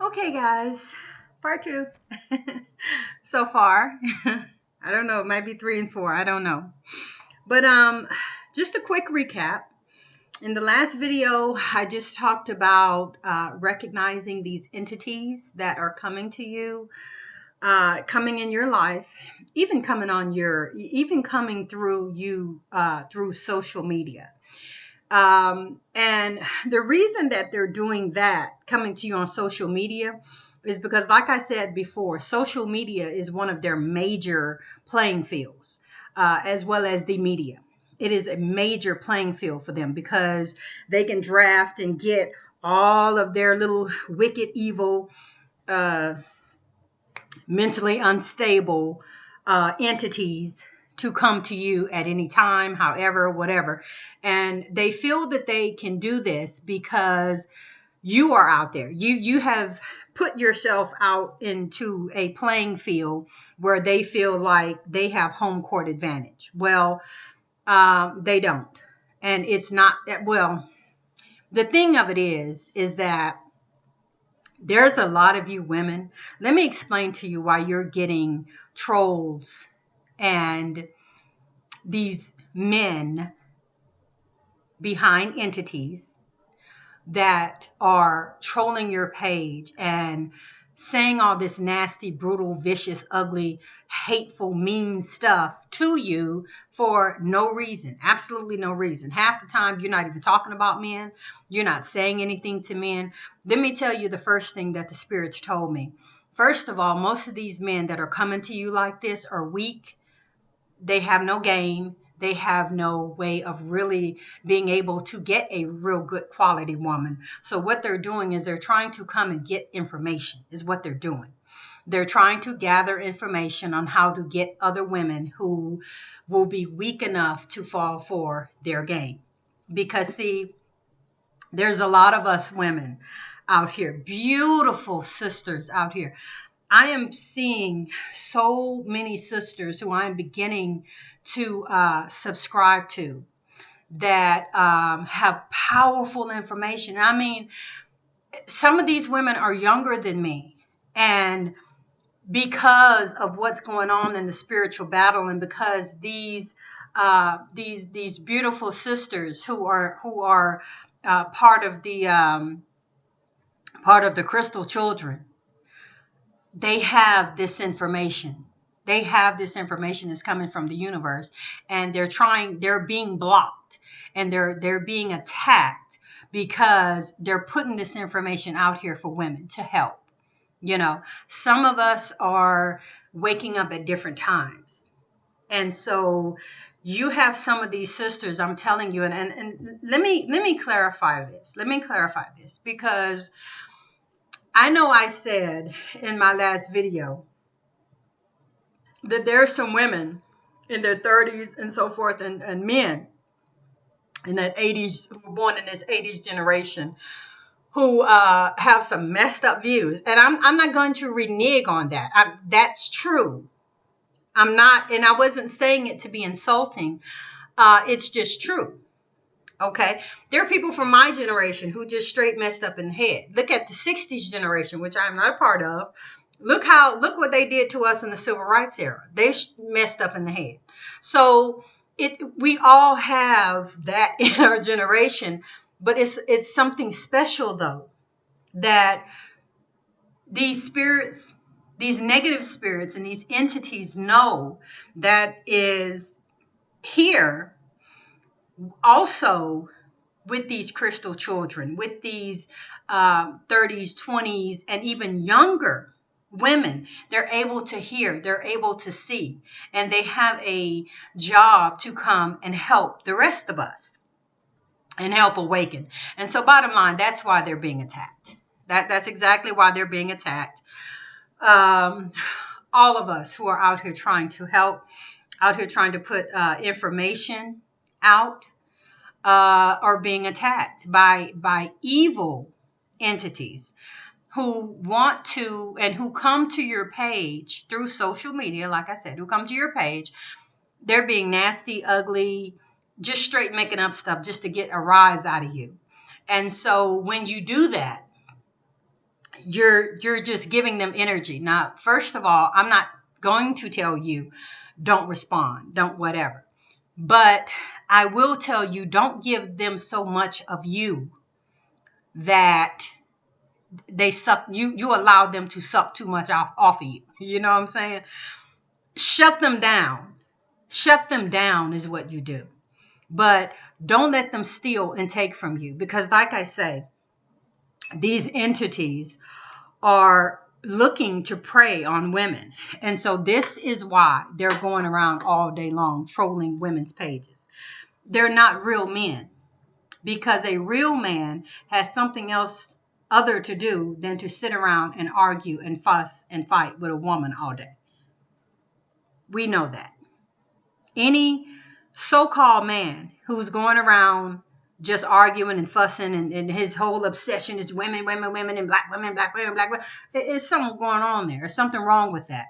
Okay, guys, part two so far. I don't know, it might be 3 and 4. I don't know. But just a quick recap. In the last video, I just talked about recognizing these entities that are coming to you, coming in your life, even coming through you through social media. And the reason that they're doing that, coming to you on social media, is because, like I said before, social media is one of their major playing fields, as well as the media. It is a major playing field for them because they can draft and get all of their little wicked, evil, mentally unstable entities to come to you at any time, however, whatever. And they feel that they can do this because you are out there. You have put yourself out into a playing field where they feel like they have home court advantage. Well, they don't. And it's not that, well, the thing of it is that there's a lot of you women. Let me explain to you why you're getting trolls and these men behind entities that are trolling your page and saying all this nasty, brutal, vicious, ugly, hateful, mean stuff to you for no reason. Absolutely no reason. Half the time you're not even talking about men. You're not saying anything to men. Let me tell you the first thing that the spirits told me. First of all, most of these men that are coming to you like this are weak. They have no game. They have no way of really being able to get a real good quality woman. So what they're doing is they're trying to come and get information is what they're doing. They're trying to gather information on how to get other women who will be weak enough to fall for their game. Because see, there's a lot of us women out here, beautiful sisters out here. I am seeing so many sisters who I'm beginning to subscribe to that have powerful information. I mean, some of these women are younger than me, and because of what's going on in the spiritual battle, and because these beautiful sisters who are part of the crystal children, they have this information. They have this information that's coming from the universe, and they're being blocked, and they're being attacked because they're putting this information out here for women to help. You know, some of us are waking up at different times. And so you have some of these sisters, I'm telling you, and let me clarify this. Let me clarify this, because I know I said in my last video that there are some women in their 30s and so forth, and men in that 80s, who were born in this 80s generation, who have some messed up views. And I'm not going to renege on that. That's true. I'm not, and I wasn't saying it to be insulting. It's just true. Okay, there are people from my generation who just straight messed up in the head. Look at the 60s generation, which I'm not a part of. Look what they did to us in the civil rights era. They messed up in the head. So we all have that in our generation, but it's something special though, that these spirits, these negative spirits and these entities know that is here also with these crystal children, with these 30s, 20s, and even younger women. They're able to hear, they're able to see, and they have a job to come and help the rest of us and help awaken. And so bottom line, that's why they're being attacked. That's exactly why they're being attacked. All of us who are out here trying to help, out here trying to put information out, are being attacked by evil entities who want to, and who come to your page through social media, like I said, who come to your page. They're being nasty, ugly, just straight making up stuff just to get a rise out of you. And so when you do that, you're just giving them energy. Now, first of all, I'm not going to tell you don't respond, don't whatever. But I will tell you, don't give them so much of you that they suck, you allow them to suck too much off of you. You know what I'm saying? Shut them down. Shut them down is what you do. But don't let them steal and take from you. Because like I say, these entities are looking to prey on women. And so this is why they're going around all day long trolling women's pages. They're not real men. Because a real man has something else other to do than to sit around and argue and fuss and fight with a woman all day. We know that. Any so-called man who's going around just arguing and fussing and his whole obsession is women, women, women, and black women, black women, black women. There's something going on there. There's something wrong with that.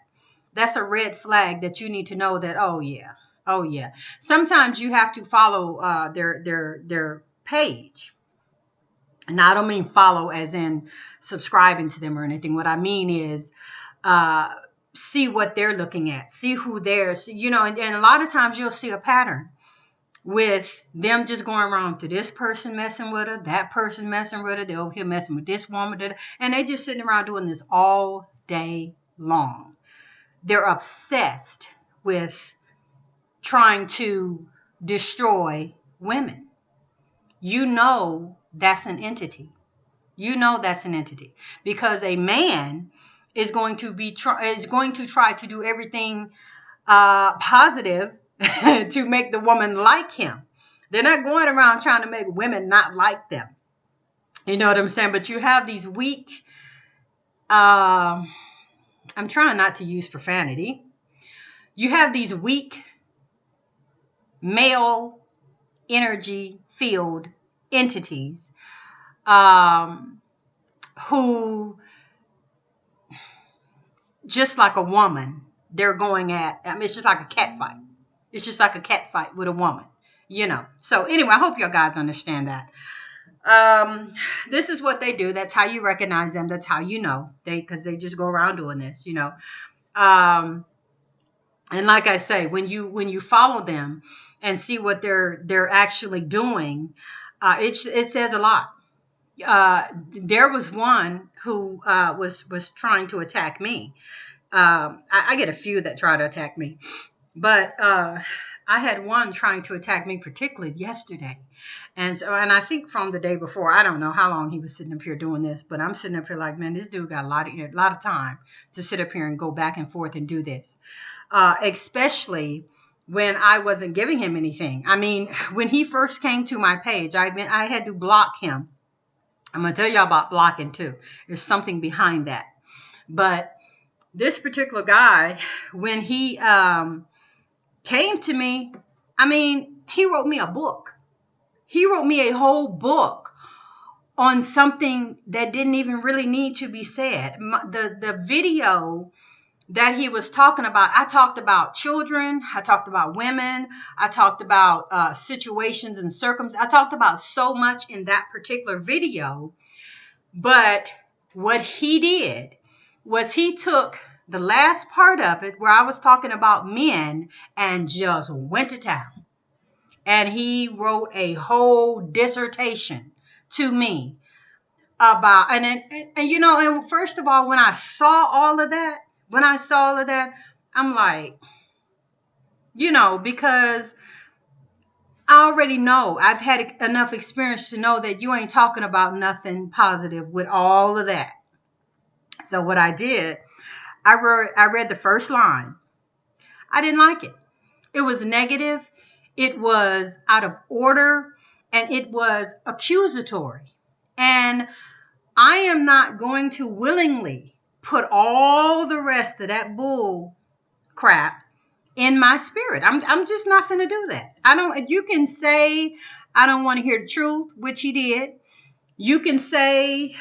That's a red flag that you need to know that, oh yeah. Sometimes you have to follow their page. And I don't mean follow as in subscribing to them or anything. What I mean is see what they're looking at. See who they're, and a lot of times you'll see a pattern with them just going around to this person messing with her, that person messing with her, they're over here messing with this woman, and they just sitting around doing this all day long. They're obsessed with trying to destroy women. You know that's an entity. You know that's an entity because a man is going to try to do everything positive to make the woman like him. They're not going around trying to make women not like them. You know what I'm saying? But you have these weak. I'm trying not to use profanity. You have these weak male energy field entities who, just like a woman, they're going at, it's just like a cat fight. It's just like a cat fight with a woman, So anyway, I hope you guys understand that. This is what they do. That's how you recognize them. That's how you know because they just go around doing this, And like I say, when you follow them and see what they're actually doing, it says a lot. There was one who was trying to attack me. I get a few that try to attack me, but I had one trying to attack me particularly yesterday, and I think from the day before. I don't know how long he was sitting up here doing this, but I'm sitting up here like, man, this dude got a lot of time to sit up here and go back and forth and do this, especially when I wasn't giving him anything. I mean, when he first came to my page, I had to block him. I'm going to tell y'all about blocking too. There's something behind that. But this particular guy, when he came to me, I mean, he wrote me a book. He wrote me a whole book on something that didn't even really need to be said. The video that he was talking about, I talked about children, I talked about women, I talked about situations and circumstances. I talked about so much in that particular video, but what he did was he took the last part of it where I was talking about men and just went to town. And he wrote a whole dissertation to me about, and first of all, when I saw all of that, I'm like, because I already know, I've had enough experience to know that you ain't talking about nothing positive with all of that. So what I did, I read the first line. I didn't like it. It was negative. It was out of order, and it was accusatory. And I am not going to willingly put all the rest of that bull crap in my spirit. I'm just not going to do that. You can say, I don't want to hear the truth, which he did. You can say,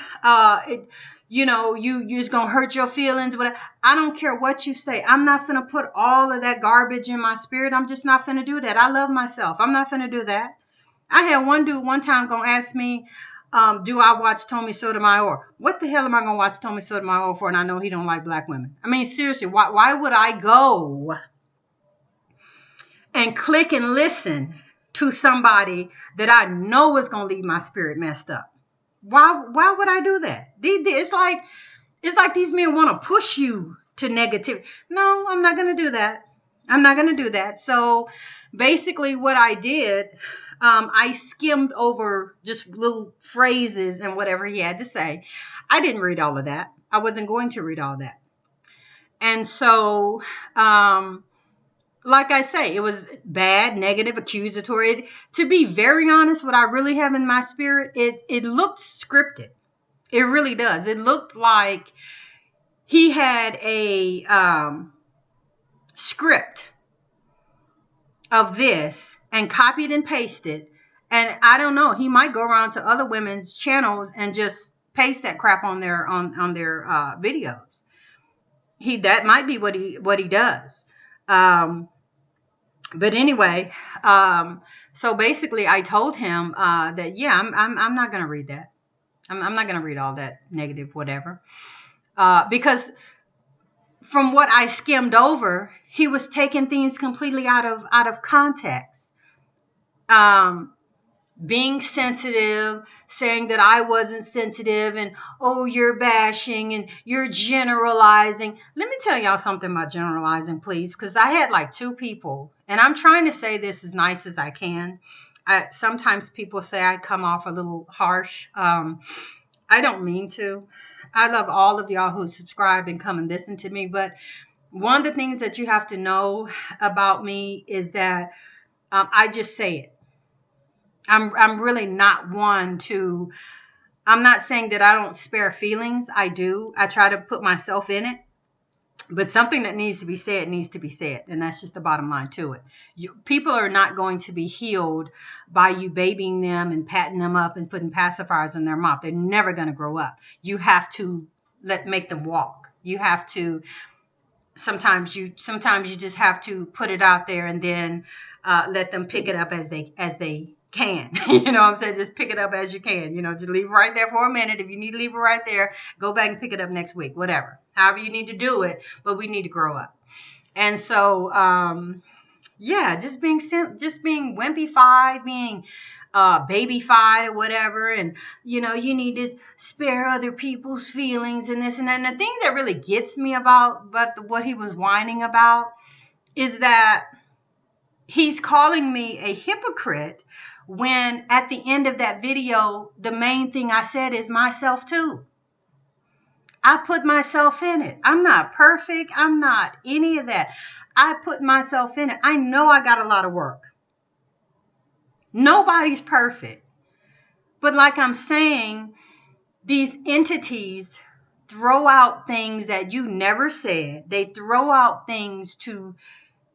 you're just going to hurt your feelings. Whatever. I don't care what you say. I'm not going to put all of that garbage in my spirit. I'm just not going to do that. I love myself. I'm not going to do that. I had one dude one time going to ask me, Do I watch Tommy Sotomayor? What the hell am I going to watch Tommy Sotomayor for? And I know he don't like black women. I mean, seriously, why would I go and click and listen to somebody that I know is going to leave my spirit messed up? Why would I do that? It's like these men want to push you to negativity. No, I'm not going to do that. I'm not going to do that. So basically what I did, I skimmed over just little phrases and whatever he had to say. I didn't read all of that. I wasn't going to read all that. And so, like I say, it was bad, negative, accusatory. To be very honest, what I really have in my spirit, it looked scripted. It really does. It looked like he had a script of this and copied and pasted. And I don't know, he might go around to other women's channels and just paste that crap on their videos. That might be what he does. But anyway, so basically I told him that, yeah, I'm not going to read that. I'm not going to read all that negative whatever. Because from what I skimmed over, he was taking things completely out of context. Being sensitive, saying that I wasn't sensitive, and oh, you're bashing and you're generalizing. Let me tell y'all something about generalizing, please, because I had like 2 people, and I'm trying to say this as nice as I can. Sometimes people say I come off a little harsh. I don't mean to. I love all of y'all who subscribe and come and listen to me, but one of the things that you have to know about me is that I just say it. I'm really not one to, I'm not saying that I don't spare feelings. I do. I try to put myself in it. But something that needs to be said needs to be said. And that's just the bottom line to it. People are not going to be healed by you babying them and patting them up and putting pacifiers in their mouth. They're never going to grow up. You have to make them walk. You have to, sometimes you just have to put it out there and then let them pick it up as they can. You know what I'm saying? Just pick it up as you can. You know, just leave it right there for a minute. If you need to leave it right there, go back and pick it up next week, whatever. However you need to do it, but we need to grow up. And so, yeah, just being wimpy-fied, being baby-fied or whatever. And, you know, you need to spare other people's feelings and this and that. And the thing that really gets me about what he was whining about is that he's calling me a hypocrite when at the end of that video, the main thing I said is myself too. I put myself in it. I'm not perfect. I'm not any of that. I put myself in it. I know I got a lot of work. Nobody's perfect. But like I'm saying, these entities throw out things that you never said. They throw out things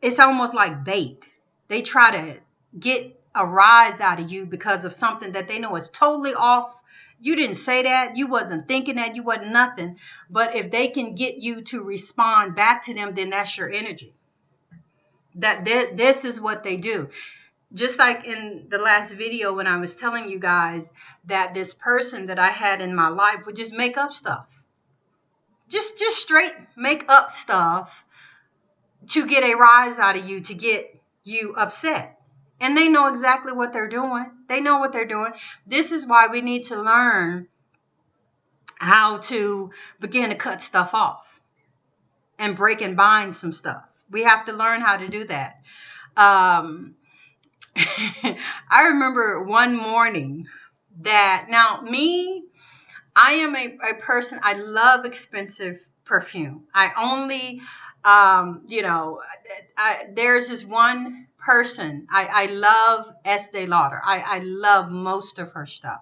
it's almost like bait. They try to get a rise out of you because of something that they know is totally off. You didn't say that. You wasn't thinking that. You wasn't nothing. But if they can get you to respond back to them, then that's your energy. This is what they do. Just like in the last video when I was telling you guys that this person that I had in my life would just make up stuff. Just straight make up stuff to get a rise out of you, to get you upset. And they know exactly what they're doing. They know what they're doing. This is why we need to learn how to begin to cut stuff off and break and bind some stuff. We have to learn how to do that. I remember one morning that, now me, I am a person, I love expensive perfume. I only, there's this one person. I love Estee Lauder. I love most of her stuff.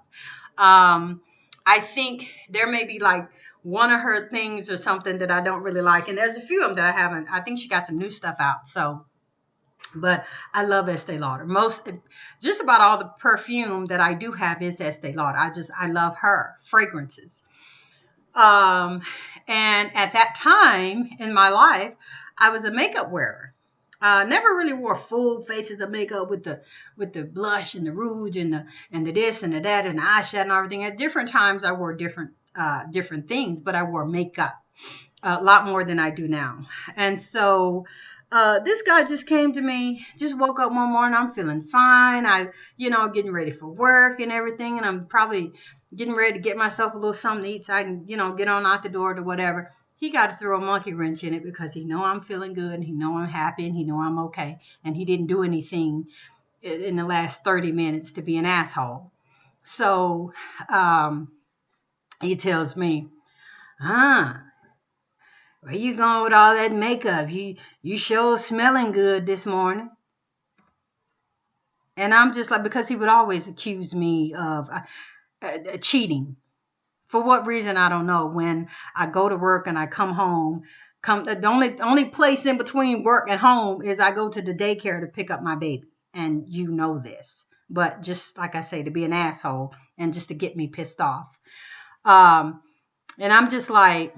I think there may be like one of her things or something that I don't really like. And there's a few of them that I haven't. I think she got some new stuff out. So, but I love Estee Lauder. Just about all the perfume that I do have is Estee Lauder. I love her fragrances. And at that time in my life, I was a makeup wearer. Never really wore full faces of makeup with the blush and the rouge and the this and the that and the eyeshadow and everything. At different times, I wore different things, but I wore makeup a lot more than I do now. And so this guy just came to me, just woke up one morning. I'm feeling fine. Getting ready for work and everything, and I'm probably getting ready to get myself a little something to eat so I can, get on out the door to whatever. He got to throw a monkey wrench in it because he know I'm feeling good and he know I'm happy and he know I'm okay. And he didn't do anything in the last 30 minutes to be an asshole. So he tells me, where you going with all that makeup? You sure smelling good this morning. And I'm just like, because he would always accuse me of cheating. For what reason, I don't know. When I go to work and I come home, the only place in between work and home is I go to the daycare to pick up my baby. And you know this. But just like I say, to be an asshole and just to get me pissed off. And I'm just like,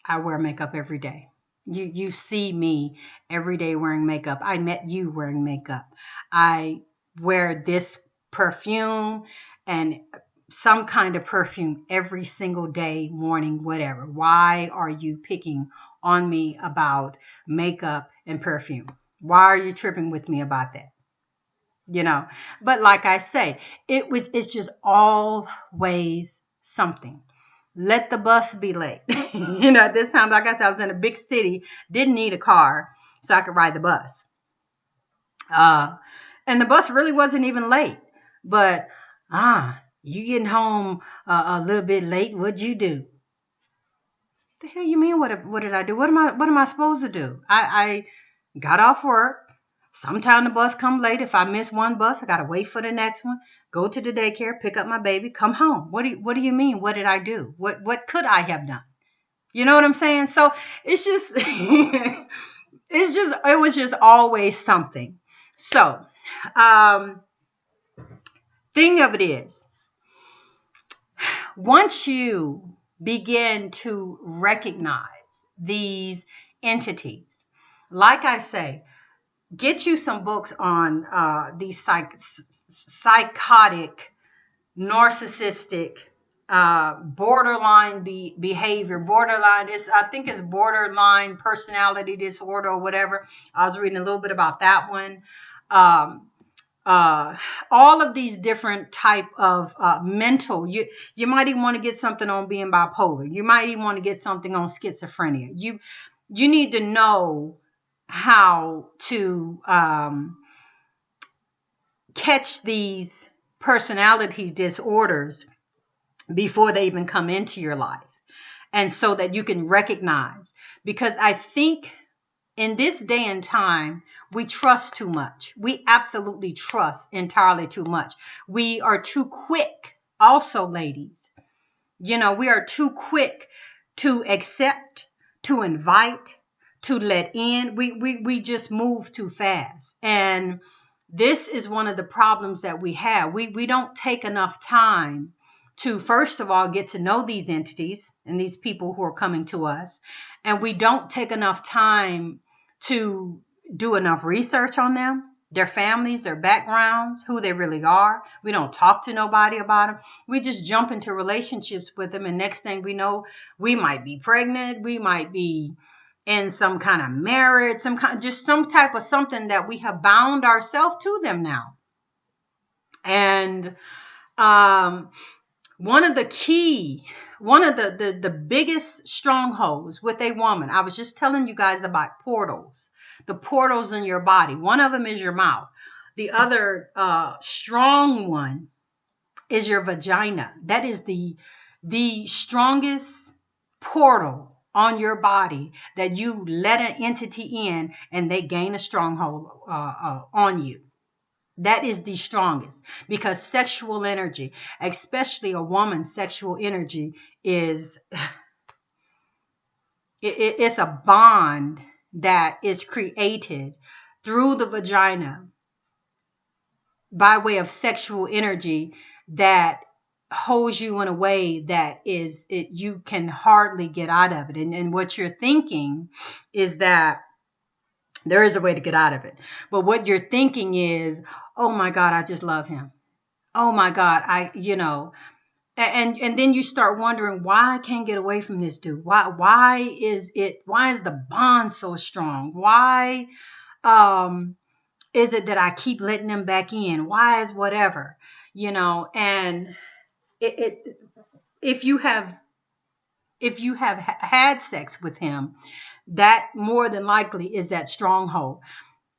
I wear makeup every day. You see me every day wearing makeup. I met you wearing makeup. I wear this perfume and some kind of perfume every single day, morning, whatever. Why are you picking on me about makeup and perfume? Why are you tripping with me about that? But like I say, it's just always something. Let the bus be late. At this time, like I said, I was in a big city, didn't need a car, so I could ride the bus. And the bus really wasn't even late. But, you getting home a little bit late, what'd you do? The hell you mean, what did I do? What am I supposed to do? I got off work. Sometime the bus come late. If I miss one bus, I got to wait for the next one. Go to the daycare, pick up my baby, come home. What do you mean? What did I do? What could I have done? You know what I'm saying? So it's just, it was just always something. So, thing of it is, once you begin to recognize these entities, like I say, get you some books on these psychotic, narcissistic, borderline behavior, borderline. I think it's borderline personality disorder or whatever. I was reading a little bit about that one. All of these different type of mental. You might even want to get something on being bipolar. You might even want to get something on schizophrenia. You need to know how to catch these personality disorders before they even come into your life, and so that you can recognize. Because I think in this day and time, we trust too much. We absolutely trust entirely too much. We are too quick. Also, ladies, we are too quick to accept, to invite, to let in. We just move too fast. And this is one of the problems that we have. We don't take enough time to, first of all, get to know these entities and these people who are coming to us. And we don't take enough time to do enough research on them, their families, their backgrounds, who they really are. We don't talk to nobody about them. We just jump into relationships with them. And next thing we know, we might be pregnant. We might be in some kind of marriage, just some type of something that we have bound ourselves to them now. And one of the biggest strongholds with a woman, I was just telling you guys about portals, the portals in your body. One of them is your mouth. The other strong one is your vagina. That is the strongest portal on your body that you let an entity in and they gain a stronghold on you. That is the strongest, because sexual energy, especially a woman's sexual energy, it's a bond that is created through the vagina by way of sexual energy that holds you in a way that you can hardly get out of it. And what you're thinking is that There is a way to get out of it. But what you're thinking is, oh my God, I just love him. Oh my God, and then you start wondering why I can't get away from this dude. Why is the bond so strong? Why is it that I keep letting them back in? Why is whatever? And it if you have had sex with him, that more than likely is that stronghold.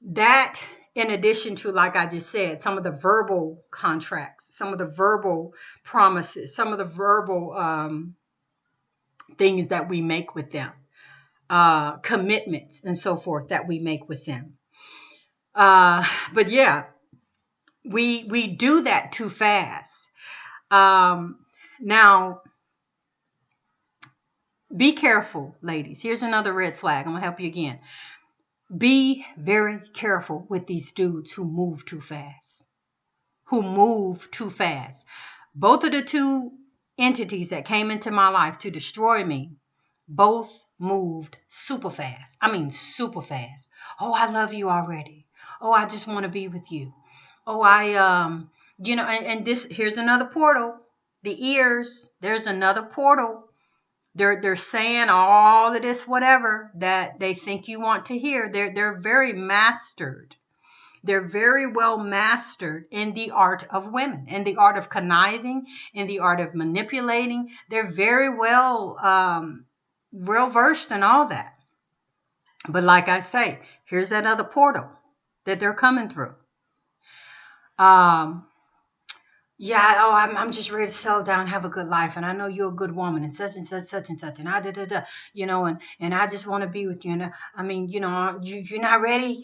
That, in addition to, like I just said, some of the verbal contracts, some of the verbal promises, some of the verbal things that we make with them, commitments and so forth that we make with them. But yeah, we do that too fast. Now, be careful, ladies. Here's another red flag. I'm going to help you again. Be very careful with these dudes who move too fast. Both of the two entities that came into my life to destroy me, both moved super fast. I mean, super fast. Oh, I love you already. Oh, I just want to be with you. Oh, and this, here's another portal. The ears, there's another portal. They're saying all of this whatever that they think you want to hear. They're very mastered. They're very well mastered in the art of women, in the art of conniving, in the art of manipulating. They're very well versed in all that. But like I say, here's that other portal that they're coming through. I'm just ready to settle down, have a good life, and I know you're a good woman, and such and such, and and I just want to be with you, and you're not ready,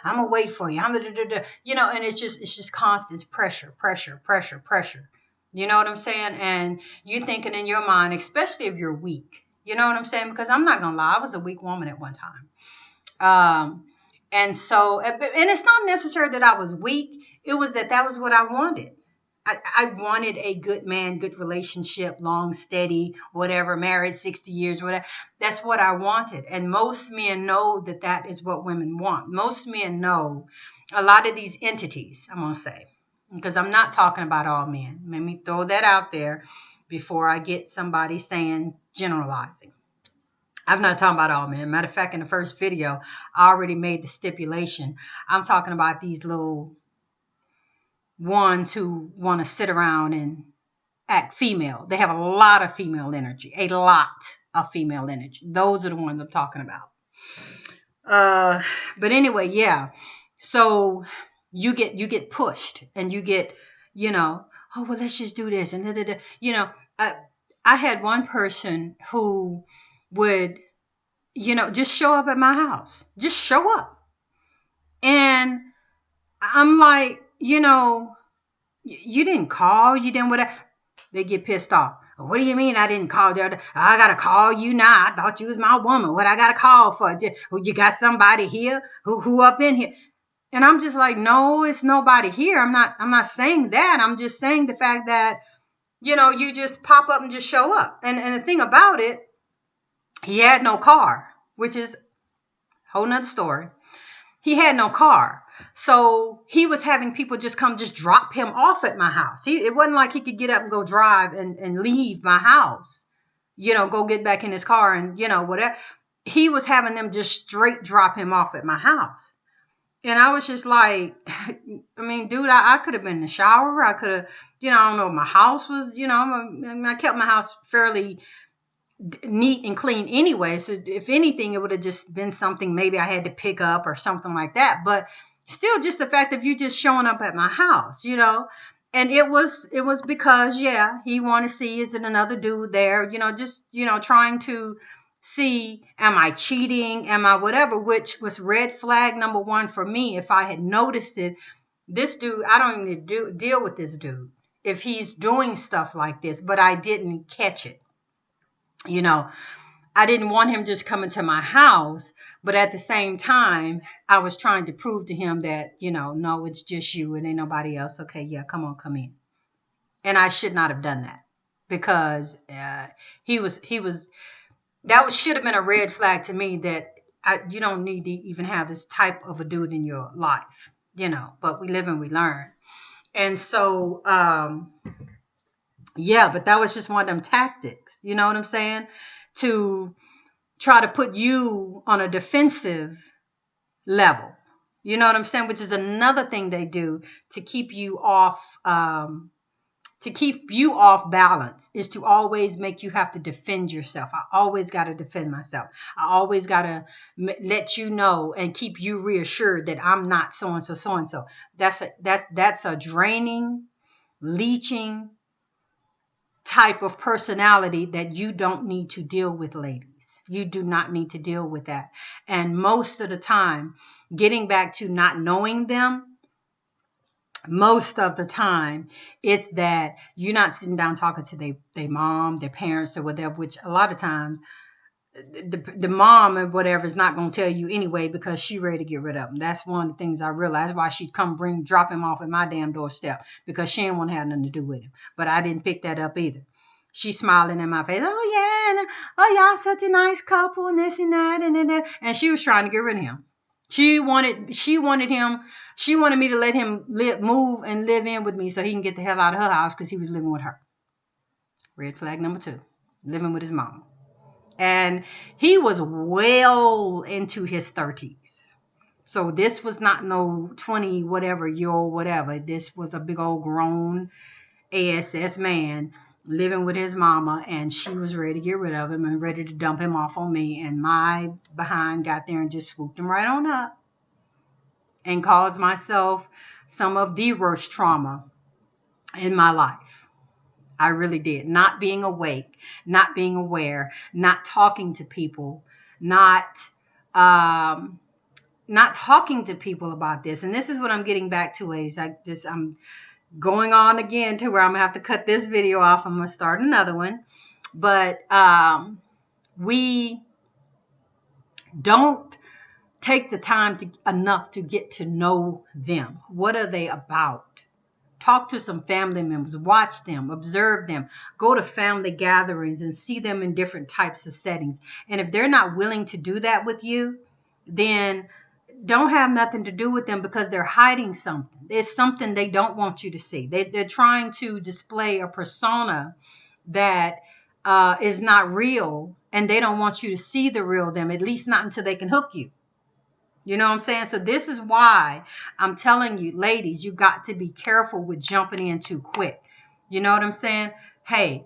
I'm gonna wait for you, and it's just constant pressure. You know what I'm saying? And you thinking in your mind, especially if you're weak, you know what I'm saying? Because I'm not gonna lie, I was a weak woman at one time, and it's not necessary that I was weak. It was that was what I wanted. I wanted a good man, good relationship, long, steady, whatever, married 60 years, whatever. That's what I wanted. And most men know that is what women want. Most men know a lot of these entities, I'm going to say, because I'm not talking about all men. Let me throw that out there before I get somebody saying generalizing. I'm not talking about all men. Matter of fact, in the first video, I already made the stipulation. I'm talking about these little ones who want to sit around and act female. They have a lot of female energy. Those are the ones I'm talking about. But anyway, yeah. So you get pushed and you get, oh, well, let's just do this. And, I had one person who would, just show up at my house. Just show up. And I'm like, you didn't call, you didn't whatever. They get pissed off. What do you mean I didn't call? I got to call you now. I thought you was my woman. What I got to call for? You got somebody here who up in here? And I'm just like, no, it's nobody here. I'm not saying that. I'm just saying the fact that, you just pop up and just show up. And the thing about it, he had no car, which is a whole nother story. He had no car. So he was having people just drop him off at my house. It wasn't like he could get up and go drive and leave my house, go get back in his car and, whatever. He was having them just straight drop him off at my house. And I was just like, dude, I could have been in the shower. I could have, I don't know, my house was, I kept my house fairly neat and clean anyway. So if anything, it would have just been something maybe I had to pick up or something like that. But still, just the fact of you just showing up at my house, and it was because, yeah, he wanted to see, is it another dude there, just, trying to see, am I cheating? Am I whatever, which was red flag number one for me. If I had noticed it, this dude, I don't even deal with this dude if he's doing stuff like this, but I didn't catch it. I didn't want him just coming to my house, but at the same time, I was trying to prove to him that, no, it's just you and ain't nobody else. Okay, yeah, come on, come in. And I should not have done that because that should have been a red flag to me that you don't need to even have this type of a dude in your life, but we live and we learn. And so, yeah, but that was just one of them tactics, you know what I'm saying? To try to put you on a defensive level, you know what I'm saying? Which is another thing they do to keep you off, balance, is to always make you have to defend yourself. I always got to defend myself. I always got to let you know and keep you reassured that I'm not so and so, so and so. That's a draining, leeching type of personality that you don't need to deal with, ladies. You do not need to deal with that. And most of the time, getting back to not knowing them, most of the time it's that you're not sitting down talking to their mom, their parents, or whatever, which a lot of times the mom or whatever is not going to tell you anyway, because she ready to get rid of them. That's one of the things I realized, why she'd drop him off at my damn doorstep, because she didn't want to have nothing to do with him. But I didn't pick that up either. She's smiling in my face. Oh yeah, and, oh y'all such a nice couple, and this and that and that. And she was trying to get rid of him. She wanted me to let him move and live in with me so he can get the hell out of her house, because he was living with her. Red flag number 2, living with his mom. And he was well into his 30s. So this was not no 20 whatever year old whatever. This was a big old grown ASS man living with his mama, and she was ready to get rid of him and ready to dump him off on me. And my behind got there and just swooped him right on up and caused myself some of the worst trauma in my life. I really did. Not being awake, not being aware, not talking to people, not talking to people about this. And this is what I'm getting back to, ladies. I'm going on again to where I'm going to have to cut this video off. I'm going to start another one. But we don't take the time enough to get to know them. What are they about? Talk to some family members, watch them, observe them, go to family gatherings and see them in different types of settings. And if they're not willing to do that with you, then don't have nothing to do with them, because they're hiding something. There's something they don't want you to see. They're trying to display a persona that is not real, and they don't want you to see the real them, at least not until they can hook you. You know what I'm saying? So this is why I'm telling you, ladies, you got to be careful with jumping in too quick. You know what I'm saying? Hey,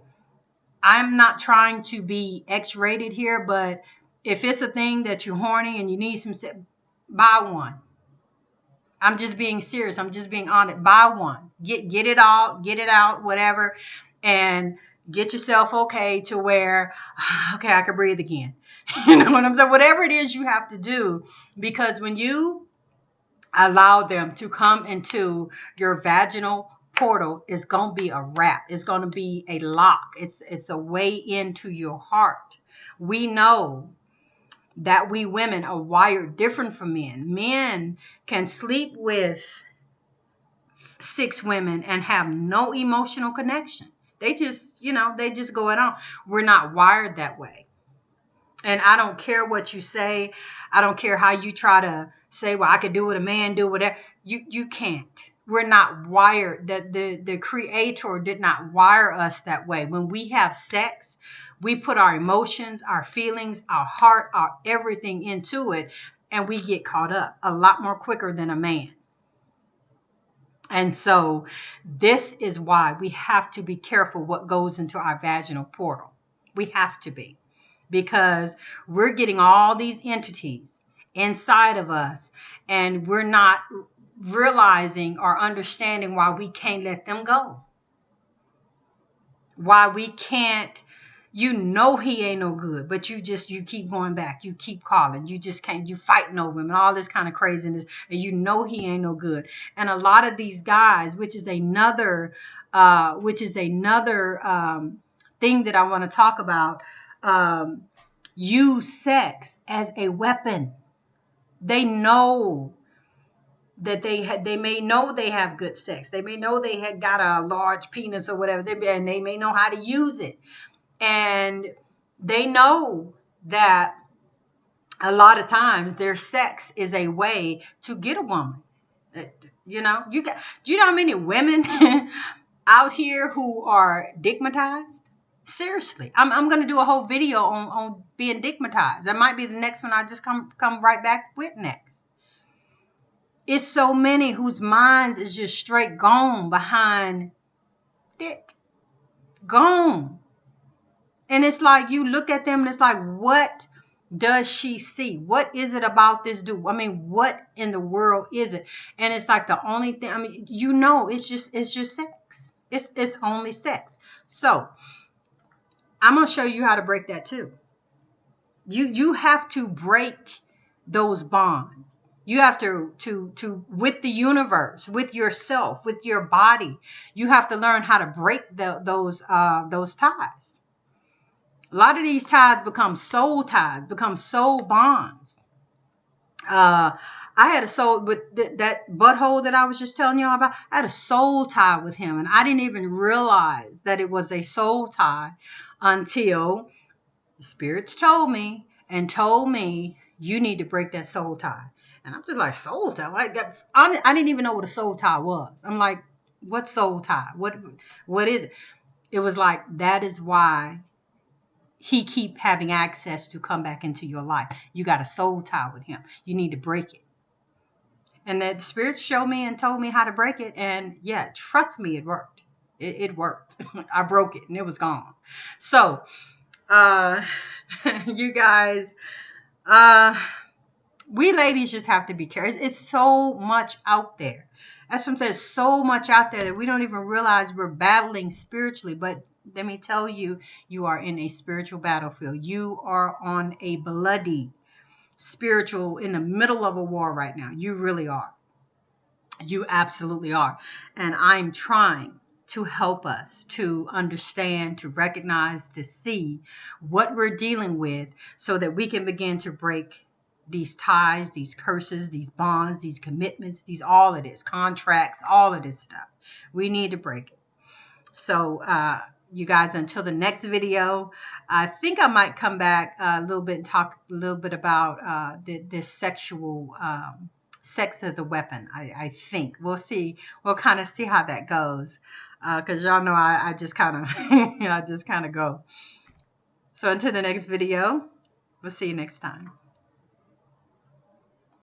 I'm not trying to be X-rated here, but if it's a thing that you're horny and you need some, buy one. I'm just being serious. I'm just being honest. Buy one. Get it out, whatever, and get yourself okay to where, okay, I can breathe again. You know what I'm saying? Whatever it is you have to do, because when you allow them to come into your vaginal portal, it's going to be a wrap. It's going to be a lock. It's a way into your heart. We know that we women are wired different from men. Men can sleep with 6 women and have no emotional connection. They just go it on. We're not wired that way. And I don't care what you say. I don't care how you try to say, well, I could do what a man do, whatever. You can't. We're not wired. The Creator did not wire us that way. When we have sex, we put our emotions, our feelings, our heart, our everything into it, and we get caught up a lot more quicker than a man. And so this is why we have to be careful what goes into our vaginal portal. We have to be. Because we're getting all these entities inside of us, and we're not realizing or understanding why we can't let them go. Why we can't, he ain't no good, but you keep going back. You keep calling. You just can't, you fighting over him and all this kind of craziness, and he ain't no good. And a lot of these guys, which is another thing that I want to talk about, use sex as a weapon. They know that they may know they have good sex. They may know they had got a large penis or whatever, and they may know how to use it. And they know that a lot of times their sex is a way to get a woman. You know, do you know how many women out here who are dicknotized? Seriously, I'm gonna do a whole video on being dicknotized. That might be the next one I just come right back with next. It's so many whose minds is just straight gone behind dick. Gone. And it's like you look at them and it's like, what does she see? What is it about this dude? I mean, what in the world is it? And it's like the only thing, I mean, you know, it's just sex. It's only sex. So I'm gonna show you how to break that too. You have to break those bonds. You have to with the universe, with yourself, with your body. You have to learn how to break those ties. A lot of these ties become soul ties, become soul bonds. I had a soul with that butthole that I was just telling y'all about. I had a soul tie with him, and I didn't even realize that it was a soul tie until the spirits told me you need to break that soul tie. And I'm just like, soul tie? Like that, I didn't even know what a soul tie was. I'm like, what soul tie? What is it? It was like, that is why he keep having access to come back into your life. You got a soul tie with him. You need to break it. And that spirit showed me and told me how to break it. And yeah, trust me, it worked. It worked. I broke it and it was gone. So, you guys, we ladies just have to be careful. It's so much out there. That's what I'm saying. So much out there that we don't even realize we're battling spiritually. But let me tell you, you are in a spiritual battlefield. You are on a bloody spiritual, in the middle of a war right now. You really are. You absolutely are. And I'm trying to help us to understand, to recognize, to see what we're dealing with so that we can begin to break these ties, these curses, these bonds, these commitments, all of this, contracts, all of this stuff. We need to break it. So, you guys, until the next video, I think I might come back a little bit and talk a little bit about this sexual sex as a weapon. I think we'll see. We'll kind of see how that goes, because y'all know I just kind of I just kind of go. So until the next video, we'll see you next time.